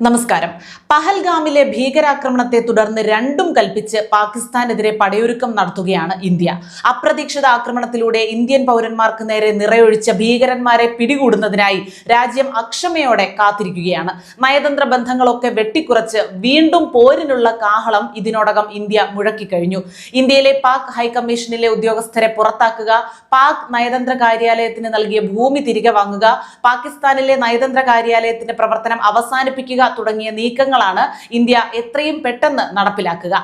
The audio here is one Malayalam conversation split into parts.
നമസ്കാരം. പഹൽഗാമിലെ ഭീകരാക്രമണത്തെ തുടർന്ന് രണ്ടും കൽപ്പിച്ച് പാകിസ്ഥാനെതിരെ പടയൊരുക്കം നടത്തുകയാണ് ഇന്ത്യ. അപ്രതീക്ഷിത ആക്രമണത്തിലൂടെ ഇന്ത്യൻ പൗരന്മാർക്ക് നേരെ നിറയൊഴിച്ച ഭീകരന്മാരെ പിടികൂടുന്നതിനായി രാജ്യം അക്ഷമയോടെ കാത്തിരിക്കുകയാണ്. നയതന്ത്ര ബന്ധങ്ങളൊക്കെ വെട്ടിക്കുറച്ച് വീണ്ടും പോരിനുള്ള കാഹളം ഇതിനോടകം ഇന്ത്യ മുഴക്കിക്കഴിഞ്ഞു. ഇന്ത്യയിലെ പാക് ഹൈക്കമ്മീഷനിലെ ഉദ്യോഗസ്ഥരെ പുറത്താക്കുക, പാക് നയതന്ത്ര കാര്യാലയത്തിന് നൽകിയ ഭൂമി തിരികെ വാങ്ങുക, പാകിസ്ഥാനിലെ നയതന്ത്ര കാര്യാലയത്തിന്റെ പ്രവർത്തനം അവസാനിപ്പിക്കുക തുടങ്ങിയ നീക്കങ്ങളാണ് ഇന്ത്യ എത്രയും പെട്ടെന്ന് നടപ്പിലാക്കുക.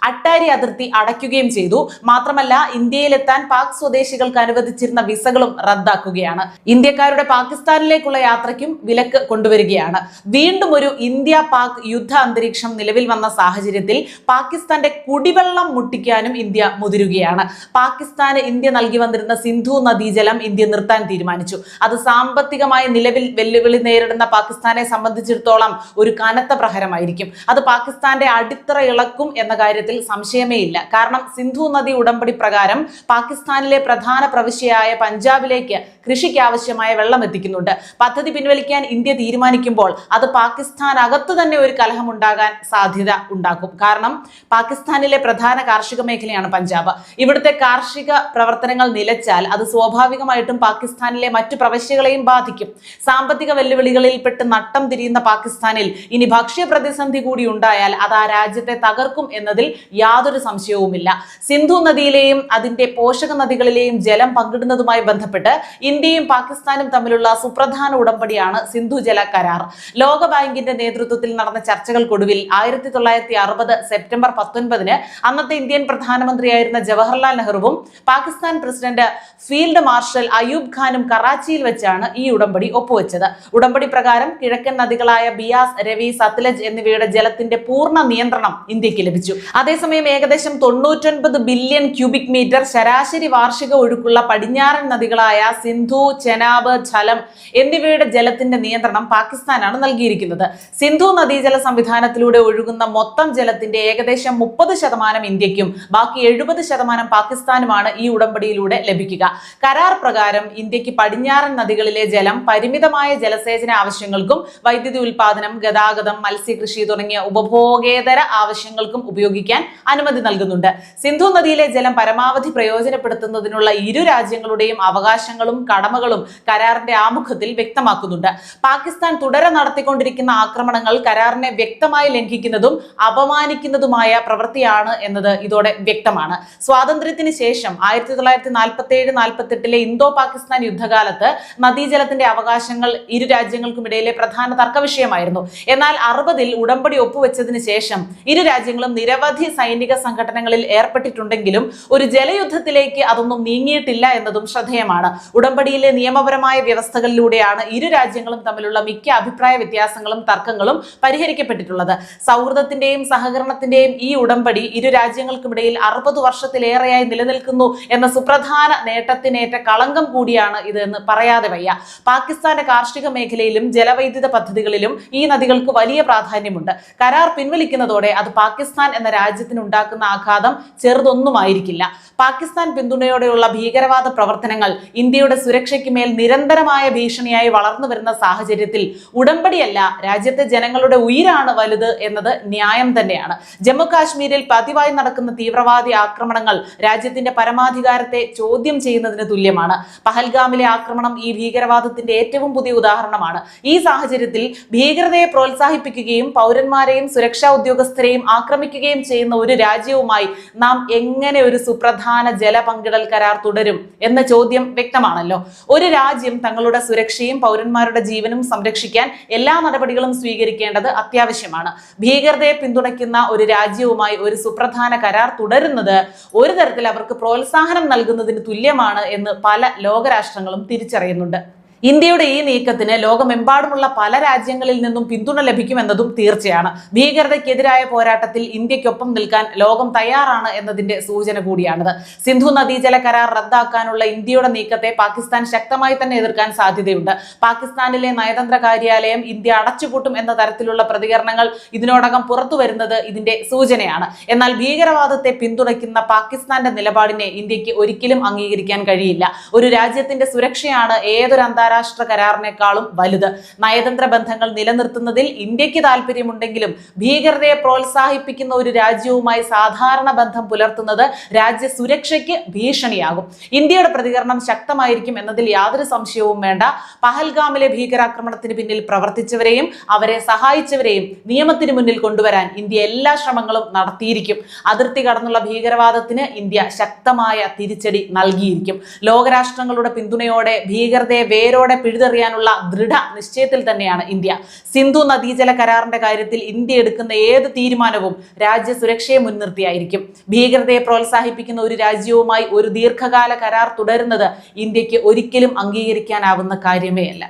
അട്ടാരി അതിർത്തി അടയ്ക്കുകയും ചെയ്തു. മാത്രമല്ല, ഇന്ത്യയിലെത്താൻ പാക് സ്വദേശികൾക്ക് അനുവദിച്ചിരുന്ന വിസകളും റദ്ദാക്കുകയാണ്. ഇന്ത്യക്കാരുടെ പാകിസ്ഥാനിലേക്കുള്ള യാത്രയ്ക്കും വിലക്ക് കൊണ്ടുവരികയാണ്. വീണ്ടും ഒരു ഇന്ത്യ പാക് യുദ്ധ അന്തരീക്ഷം നിലവിൽ വന്ന സാഹചര്യത്തിൽ പാകിസ്ഥാന്റെ കുടിവെള്ളം മുട്ടിക്കാനും ഇന്ത്യ മുതിരുകയാണ്. പാകിസ്ഥാന് ഇന്ത്യ നൽകി വന്നിരുന്ന സിന്ധു നദീജലം ഇന്ത്യ നിർത്താൻ തീരുമാനിച്ചു. അത് സാമ്പത്തികമായ നിലവിൽ വെല്ലുവിളി നേരിടുന്ന പാകിസ്ഥാനെ സംബന്ധിച്ചിടത്തോളം ഒരു കനത്ത പ്രഹരമായിരിക്കും. അത് പാകിസ്ഥാന്റെ അടിത്തറ ഇളക്കും എന്ന കാര്യത്തിൽ സംശയമേ ഇല്ല. കാരണം സിന്ധു നദി ഉടമ്പടി പ്രകാരം പാകിസ്ഥാനിലെ പ്രധാന പ്രവിശ്യയായ പഞ്ചാബിലേക്ക് കൃഷിക്ക് ആവശ്യമായ വെള്ളം എത്തിക്കുന്നുണ്ട്. പദ്ധതി പിൻവലിക്കാൻ ഇന്ത്യ തീരുമാനിക്കുമ്പോൾ അത് പാകിസ്ഥാനകത്ത് തന്നെ ഒരു കലഹം ഉണ്ടാകാൻ സാധ്യത ഉണ്ടാക്കും. കാരണം പാകിസ്ഥാനിലെ പ്രധാന കാർഷിക മേഖലയാണ് പഞ്ചാബ്. ഇവിടുത്തെ കാർഷിക പ്രവർത്തനങ്ങൾ നിലച്ചാൽ അത് സ്വാഭാവികമായിട്ടും പാകിസ്ഥാനിലെ മറ്റു പ്രവിശ്യകളെയും ബാധിക്കും. സാമ്പത്തിക വെല്ലുവിളികളിൽപ്പെട്ട് നട്ടം തിരിയുന്ന പാകിസ്ഥാനിൽ ഇനി ഭക്ഷ്യ പ്രതിസന്ധി കൂടി ഉണ്ടായാൽ അത് ആ രാജ്യത്തെ തകർക്കും എന്നതിൽ യാതൊരു സംശയവുമില്ല. സിന്ധു നദിയിലെയും അതിന്റെ പോഷക നദികളിലെയും ജലം പങ്കിടുന്നതുമായി ബന്ധപ്പെട്ട് ഇന്ത്യയും പാകിസ്ഥാനും തമ്മിലുള്ള സുപ്രധാന ഉടമ്പടിയാണ് സിന്ധു ജല കരാർ. ലോക ബാങ്കിന്റെ നേതൃത്വത്തിൽ നടന്ന ചർച്ചകൾക്കൊടുവിൽ 1960 സെപ്റ്റംബർ 19 അന്നത്തെ ഇന്ത്യൻ പ്രധാനമന്ത്രിയായിരുന്ന ജവഹർലാൽ നെഹ്റുവും Pakistan president field marshal Ayub ഖാനും കറാച്ചിയിൽ വെച്ചാണ് ഈ ഉടമ്പടി ഒപ്പുവെച്ചത്. ഉടമ്പടി പ്രകാരം കിഴക്കൻ നദികളായ ബിയാസ്, രവി, സത്ലജ് എന്നിവയുടെ ജലത്തിന്റെ പൂർണ്ണ നിയന്ത്രണം ഇന്ത്യക്ക് ലഭിച്ചു. അതേസമയം ഏകദേശം 99 ബില്യൺ ക്യൂബിക് മീറ്റർ ശരാശരി വാർഷിക ഒഴുക്കുള്ള പടിഞ്ഞാറൻ നദികളായ സിന്ധു, ചെനാബ്, ഝലം എന്നിവയുടെ ജലത്തിന്റെ നിയന്ത്രണം പാകിസ്ഥാനാണ് നൽകിയിരിക്കുന്നത്. സിന്ധു നദീജല സംവിധാനത്തിലൂടെ ഒഴുകുന്ന മൊത്തം ജലത്തിന്റെ ഏകദേശം 30% ഇന്ത്യക്കും ബാക്കി 70% പാകിസ്ഥാനുമാണ് ഈ ഉടമ്പടിയിലൂടെ ലഭിക്കുക. കരാർ പ്രകാരം ഇന്ത്യക്ക് പടിഞ്ഞാറൻ നദികളിലെ ജലം പരിമിതമായ ജലസേചന ആവശ്യങ്ങൾക്കും വൈദ്യുതി ഉൽപാദനം, ഗതാഗതം, മത്സ്യകൃഷി തുടങ്ങിയ ഉപഭോഗേതര ആവശ്യങ്ങൾക്കും ഉപയോഗിക്കാൻ അനുമതി നൽകുന്നുണ്ട്. സിന്ധു നദിയിലെ ജലം പരമാവധി പ്രയോജനപ്പെടുത്തുന്നതിനുള്ള ഇരു രാജ്യങ്ങളുടെയും അവകാശങ്ങളും കടമകളും കരാറിന്റെ ആമുഖത്തിൽ വ്യക്തമാക്കുന്നുണ്ട്. പാകിസ്ഥാൻ തുടരെ നടത്തിക്കൊണ്ടിരിക്കുന്ന ആക്രമണങ്ങൾ കരാറിനെ വ്യക്തമായി ലംഘിക്കുന്നതും അപമാനിക്കുന്നതുമായ പ്രവൃത്തിയാണ് എന്നത് ഇതോടെ വ്യക്തമാണ്. സ്വാതന്ത്ര്യത്തിന് ശേഷം 1947-48 ഇന്തോ പാകിസ്ഥാൻ യുദ്ധകാലത്ത് നദീജലത്തിന്റെ അവകാശങ്ങൾ ഇരു രാജ്യങ്ങൾക്കുമിടയിലെ പ്രധാന തർക്ക വിഷയമായിരുന്നു. എന്നാൽ 60-ൽ ഉടമ്പടി ഒപ്പുവെച്ചതിന് ശേഷം ഇരു രാജ്യങ്ങളും നിരവധി സൈനിക സംഘടനകളിൽ ഏർപ്പെട്ടിട്ടുണ്ടെങ്കിലും ഒരു ജലയുദ്ധത്തിലേക്ക് അതൊന്നും നീങ്ങിയിട്ടില്ല എന്നതും ശ്രദ്ധേയമാണ്. ഉടമ്പടിയിലെ നിയമപരമായ വ്യവസ്ഥകളിലൂടെയാണ് ഇരു രാജ്യങ്ങളും തമ്മിലുള്ള മിക്ക അഭിപ്രായ വ്യത്യാസങ്ങളും തർക്കങ്ങളും പരിഹരിക്കപ്പെട്ടിട്ടുള്ളത്. സൗഹൃദത്തിന്റെയും സഹകരണത്തിന്റെയും ഈ ഉടമ്പടി ഇരു രാജ്യങ്ങൾക്കുമിടയിൽ 60 വർഷത്തിലേറെയായി നിലനിൽക്കുന്നു എന്ന സുപ്രധാന നേട്ടത്തിനേറ്റ കളങ്കം കൂടിയാണ് ഇത് എന്ന് പറയാതെ വയ്യ. പാകിസ്ഥാന്റെ കാർഷിക മേഖലയിലും ജലവൈദ്യുത പദ്ധതികളിലും ഈ നദികൾക്ക് വലിയ പ്രാധാന്യമുണ്ട്. കരാർ പിൻവലിക്കുന്നതോടെ അത് പാകിസ്ഥാൻ എന്ന രാജ്യത്തിന് ഉണ്ടാക്കുന്ന ആഘാതം ചെറുതൊന്നുമായിരിക്കില്ല. പാകിസ്ഥാൻ പിന്തുണയോടെയുള്ള ഭീകരവാദ പ്രവർത്തനങ്ങൾ ഇന്ത്യയുടെ സുരക്ഷയ്ക്ക് മേൽ നിരന്തരമായ ഭീഷണിയായി വളർന്നു വരുന്ന സാഹചര്യത്തിൽ ഉടമ്പടിയല്ല, രാജ്യത്തെ ജനങ്ങളുടെ ഉയിരാണ് വലുത് എന്നത് ന്യായം തന്നെയാണ്. ജമ്മു കാശ്മീരിൽ പതിവായി നടക്കുന്ന തീവ്രവാദി ആക്രമണങ്ങൾ രാജ്യത്തിന്റെ പരമാധികാരത്തെ ചോദ്യം ചെയ്യുന്നതിന് തുല്യമാണ്. പഹൽഗാമിലെ ആക്രമണം ഈ ഭീകരവാദത്തിന്റെ ഏറ്റവും പുതിയ ഉദാഹരണമാണ്. ഈ സാഹചര്യത്തിൽ ഭീകരതയെ പ്രോത്സാഹിപ്പിക്കുകയും പൗരന്മാരെയും സുരക്ഷാ ഉദ്യോഗസ്ഥരെയും ആക്രമിക്കുകയും ചെയ്യുന്ന ഒരു രാജ്യവുമായി നാം എങ്ങനെ ഒരു സുപ്രധാന ജല പങ്കിടൽ കരാർ തുടരും എന്ന ചോദ്യം വ്യക്തമാണല്ലോ. ഒരു രാജ്യം തങ്ങളുടെ സുരക്ഷയും പൗരന്മാരുടെ ജീവനും സംരക്ഷിക്കാൻ എല്ലാ നടപടികളും സ്വീകരിക്കേണ്ടത് അത്യാവശ്യമാണ്. ഭീകരതയെ പിന്തുണയ്ക്കുന്ന ഒരു രാജ്യവുമായി ഒരു സുപ്രധാന കരാർ തുടരുന്നത് ഒരു തരത്തിൽ അവർക്ക് പ്രോത്സാഹനം നൽകുന്നതിന് തുല്യമാണ് എന്ന് പല ലോകരാഷ്ട്രങ്ങളും തിരിച്ചറിയുന്നുണ്ട്. ഇന്ത്യയുടെ ഈ നീക്കത്തിന് ലോകമെമ്പാടുമുള്ള പല രാജ്യങ്ങളിൽ നിന്നും പിന്തുണ ലഭിക്കുമെന്നതും തീർച്ചയാണ്. ഭീകരതയ്ക്കെതിരായ പോരാട്ടത്തിൽ ഇന്ത്യക്കൊപ്പം നിൽക്കാൻ ലോകം തയ്യാറാണ് എന്നതിന്റെ സൂചന കൂടിയാണിത്. സിന്ധു നദീജല കരാർ റദ്ദാക്കാനുള്ള ഇന്ത്യയുടെ നീക്കത്തെ പാകിസ്ഥാൻ ശക്തമായി തന്നെ എതിർക്കാൻ സാധ്യതയുണ്ട്. പാകിസ്ഥാനിലെ നയതന്ത്ര കാര്യാലയം ഇന്ത്യ അടച്ചുപൂട്ടും എന്ന തരത്തിലുള്ള പ്രതികരണങ്ങൾ ഇതിനോടകം പുറത്തു വരുന്നത് ഇതിന്റെ സൂചനയാണ്. എന്നാൽ ഭീകരവാദത്തെ പിന്തുണയ്ക്കുന്ന പാകിസ്ഥാന്റെ നിലപാടിനെ ഇന്ത്യക്ക് ഒരിക്കലും അംഗീകരിക്കാൻ കഴിയില്ല. ഒരു രാജ്യത്തിന്റെ സുരക്ഷയാണ് ഏതൊരു അന്താരാഷ്ട്ര കരാറിനേക്കാളും വലുത്. നയതന്ത്ര ബന്ധങ്ങൾ നിലനിർത്തുന്നതിൽ ഇന്ത്യക്ക് താല്പര്യമുണ്ടെങ്കിലും ഭീകരതയെ പ്രോത്സാഹിപ്പിക്കുന്ന ഒരു രാജ്യവുമായി സാധാരണ ബന്ധം പുലർത്തുന്നത് രാജ്യ സുരക്ഷയ്ക്ക് ഭീഷണിയാകും. ഇന്ത്യയുടെ പ്രതികരണം ശക്തമായിരിക്കും എന്നതിൽ യാതൊരു സംശയവും വേണ്ട. പഹൽഗാമിലെ ഭീകരാക്രമണത്തിന് പിന്നിൽ പ്രവർത്തിച്ചവരെയും അവരെ സഹായിച്ചവരെയും നിയമത്തിന് മുന്നിൽ കൊണ്ടുവരാൻ ഇന്ത്യ എല്ലാ ശ്രമങ്ങളും നടത്തിയിരിക്കും. അതിർത്തി കടന്നുള്ള ഭീകരവാദത്തിന് ഇന്ത്യ ശക്തമായ തിരിച്ചടി നൽകിയിരിക്കും. ലോകരാഷ്ട്രങ്ങളുടെ പിന്തുണയോടെ ഭീകരതയെ വേരോടെ പിഴുതെറിയാനുള്ള ദൃഢ നിശ്ചയത്തിൽ തന്നെയാണ് ഇന്ത്യ. സിന്ധു നദീജല കരാറിന്റെ കാര്യത്തിൽ ഇന്ത്യ എടുക്കുന്ന ഏത് തീരുമാനവും രാജ്യ സുരക്ഷയെ മുൻനിർത്തിയായിരിക്കും. ഭീകരതയെ പ്രോത്സാഹിപ്പിക്കുന്ന ഒരു രാജ്യവുമായി ഒരു ദീർഘകാല കരാർ തുടരുന്നത് ഇന്ത്യക്ക് ഒരിക്കലും അംഗീകരിക്കാനാവുന്ന കാര്യമേ അല്ല.